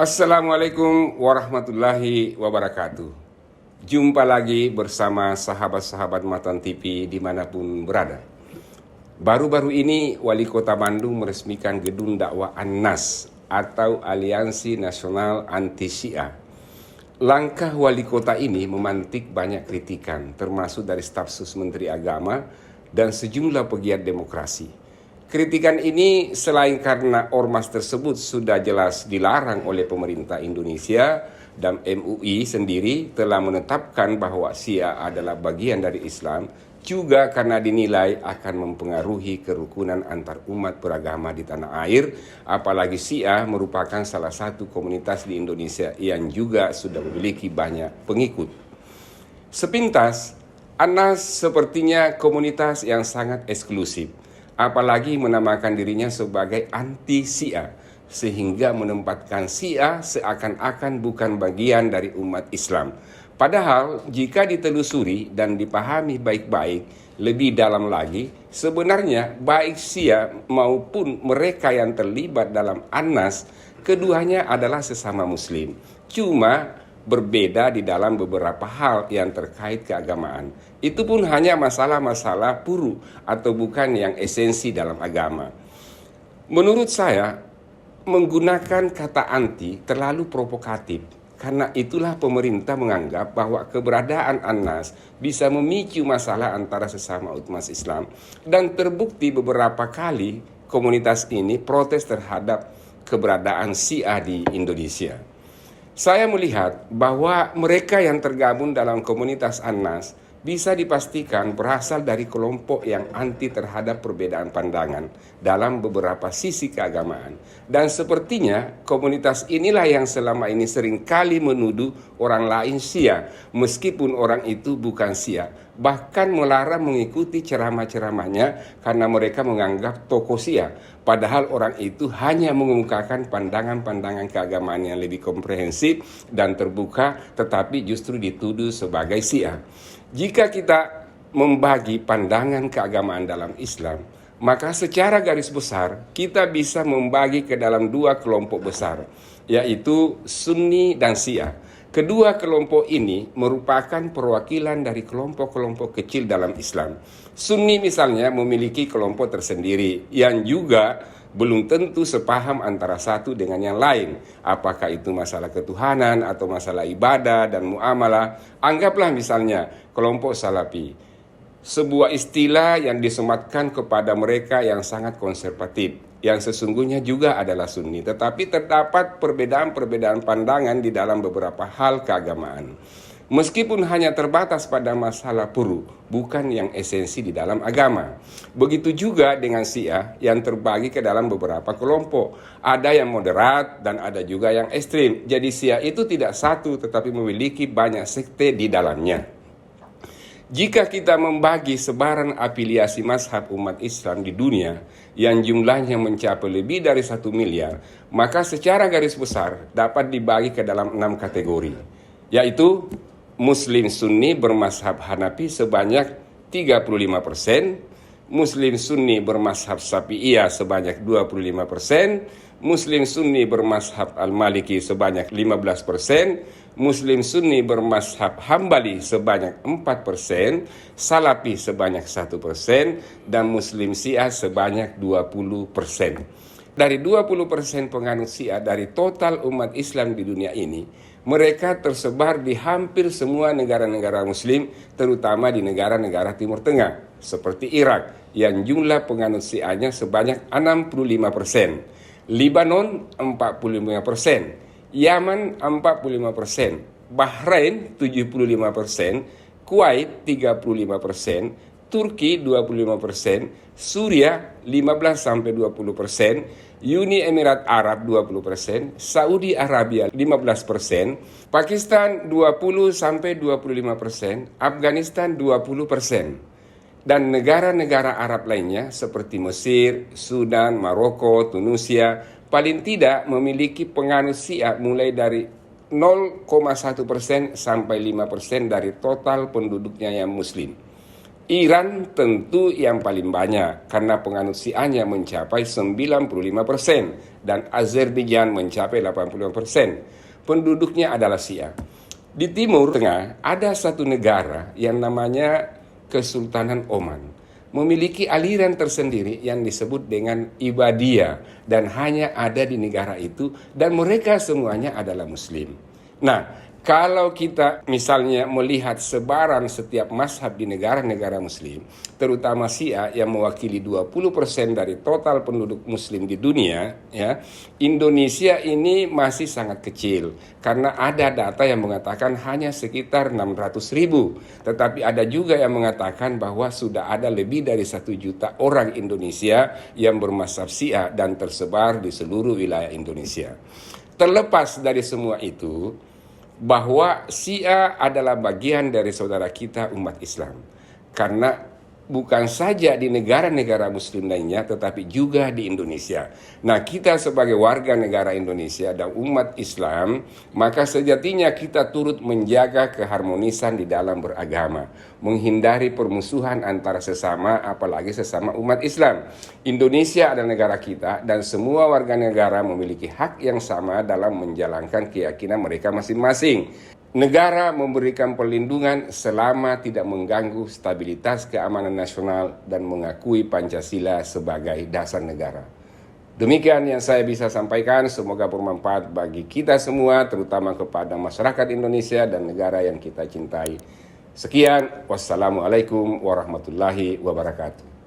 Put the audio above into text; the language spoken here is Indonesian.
Assalamualaikum warahmatullahi wabarakatuh. Jumpa lagi bersama sahabat-sahabat Matan TV dimanapun berada. Baru-baru ini Wali Kota Bandung meresmikan gedung dakwah An-Nas atau Aliansi Nasional Anti Syiah. Langkah wali kota ini memantik banyak kritikan, termasuk dari staf sus Menteri Agama dan sejumlah pegiat demokrasi. Kritikan ini selain karena ormas tersebut sudah jelas dilarang oleh pemerintah Indonesia dan MUI sendiri telah menetapkan bahwa Syiah adalah bagian dari Islam, juga karena dinilai akan mempengaruhi kerukunan antar umat beragama di tanah air, apalagi Syiah merupakan salah satu komunitas di Indonesia yang juga sudah memiliki banyak pengikut. Sepintas, An-Nas sepertinya komunitas yang sangat eksklusif, apalagi menamakan dirinya sebagai anti Syiah, sehingga menempatkan Syiah seakan-akan bukan bagian dari umat Islam. Padahal jika ditelusuri dan dipahami baik-baik lebih dalam lagi, sebenarnya baik Syiah maupun mereka yang terlibat dalam An-Nas, keduanya adalah sesama muslim. Cuma berbeda di dalam beberapa hal yang terkait keagamaan. Itu pun hanya masalah-masalah puru atau bukan yang esensi dalam agama. Menurut saya, menggunakan kata anti terlalu provokatif. Karena itulah pemerintah menganggap bahwa keberadaan An-Nas bisa memicu masalah antara sesama umat Islam. Dan terbukti beberapa kali komunitas ini protes terhadap keberadaan Syiah di Indonesia. Saya melihat bahwa mereka yang tergabung dalam komunitas An-Nas bisa dipastikan berasal dari kelompok yang anti terhadap perbedaan pandangan dalam beberapa sisi keagamaan. Dan sepertinya komunitas inilah yang selama ini seringkali menuduh orang lain Syiah, meskipun orang itu bukan Syiah. Bahkan melarang mengikuti ceramah-ceramahnya karena mereka menganggap tokoh Syiah. Padahal orang itu hanya mengemukakan pandangan-pandangan keagamaan yang lebih komprehensif dan terbuka, tetapi justru dituduh sebagai Syiah. Jika kita membagi pandangan keagamaan dalam Islam, maka secara garis besar kita bisa membagi ke dalam dua kelompok besar, yaitu Sunni dan Syiah. Kedua kelompok ini merupakan perwakilan dari kelompok-kelompok kecil dalam Islam. Sunni misalnya memiliki kelompok tersendiri yang juga belum tentu sepaham antara satu dengan yang lain. Apakah itu masalah ketuhanan atau masalah ibadah dan muamalah. Anggaplah misalnya kelompok Salafi, sebuah istilah yang disematkan kepada mereka yang sangat konservatif, yang sesungguhnya juga adalah Sunni, tetapi terdapat perbedaan-perbedaan pandangan di dalam beberapa hal keagamaan. Meskipun hanya terbatas pada masalah puru, bukan yang esensi di dalam agama. Begitu juga dengan Syiah yang terbagi ke dalam beberapa kelompok. Ada yang moderat dan ada juga yang ekstrim. Jadi Syiah itu tidak satu tetapi memiliki banyak sekte di dalamnya. Jika kita membagi sebaran afiliasi mazhab umat Islam di dunia yang jumlahnya mencapai lebih dari 1 miliar, maka secara garis besar dapat dibagi ke dalam 6 kategori, yaitu Muslim Sunni bermazhab Hanafi sebanyak 35%, Muslim Sunni bermazhab Syafi'iyah sebanyak 25%, Muslim Sunni bermazhab Al-Maliki sebanyak 15%, Muslim Sunni bermazhab Hambali sebanyak 4%, Salafi sebanyak 1%, dan Muslim Syiah sebanyak 20%. Dari 20% penganut Syiah dari total umat Islam di dunia ini, mereka tersebar di hampir semua negara-negara Muslim, terutama di negara-negara Timur Tengah, seperti Irak, yang jumlah penganut Syiahnya sebanyak 65%, Libanon 45%, Yaman 45%, Bahrain 75%, Kuwait 35%, Turki 25%, Suriah 15-20%, Uni Emirat Arab 20%, Saudi Arabia 15%, Pakistan 20-25%, Afghanistan 20%. Dan negara-negara Arab lainnya seperti Mesir, Sudan, Maroko, Tunisia paling tidak memiliki penganut Syiah mulai dari 0,1% sampai 5% dari total penduduknya yang muslim. Iran tentu yang paling banyak karena penganut Syiahnya mencapai 95% dan Azerbaijan mencapai 85%. Penduduknya adalah Syiah. Di Timur Tengah ada satu negara yang namanya Kesultanan Oman, memiliki aliran tersendiri yang disebut dengan Ibadiyah dan hanya ada di negara itu dan mereka semuanya adalah Muslim. Nah, kalau kita misalnya melihat sebaran setiap mazhab di negara-negara Muslim, terutama Syiah yang mewakili 20% dari total penduduk Muslim di dunia, ya, Indonesia ini masih sangat kecil karena ada data yang mengatakan hanya sekitar 600.000, tetapi ada juga yang mengatakan bahwa sudah ada lebih dari 1 juta orang Indonesia yang bermazhab Syiah dan tersebar di seluruh wilayah Indonesia. Terlepas dari semua itu, bahwa Syiah adalah bagian dari saudara kita umat Islam. Karena bukan saja di negara-negara Muslim lainnya, tetapi juga di Indonesia. Nah, kita sebagai warga negara Indonesia dan umat Islam, maka sejatinya kita turut menjaga keharmonisan di dalam beragama, menghindari permusuhan antara sesama, apalagi sesama umat Islam. Indonesia adalah negara kita dan semua warga negara memiliki hak yang sama dalam menjalankan keyakinan mereka masing-masing. Negara memberikan perlindungan selama tidak mengganggu stabilitas keamanan nasional dan mengakui Pancasila sebagai dasar negara. Demikian yang saya bisa sampaikan, semoga bermanfaat bagi kita semua, terutama kepada masyarakat Indonesia dan negara yang kita cintai. Sekian, wassalamualaikum warahmatullahi wabarakatuh.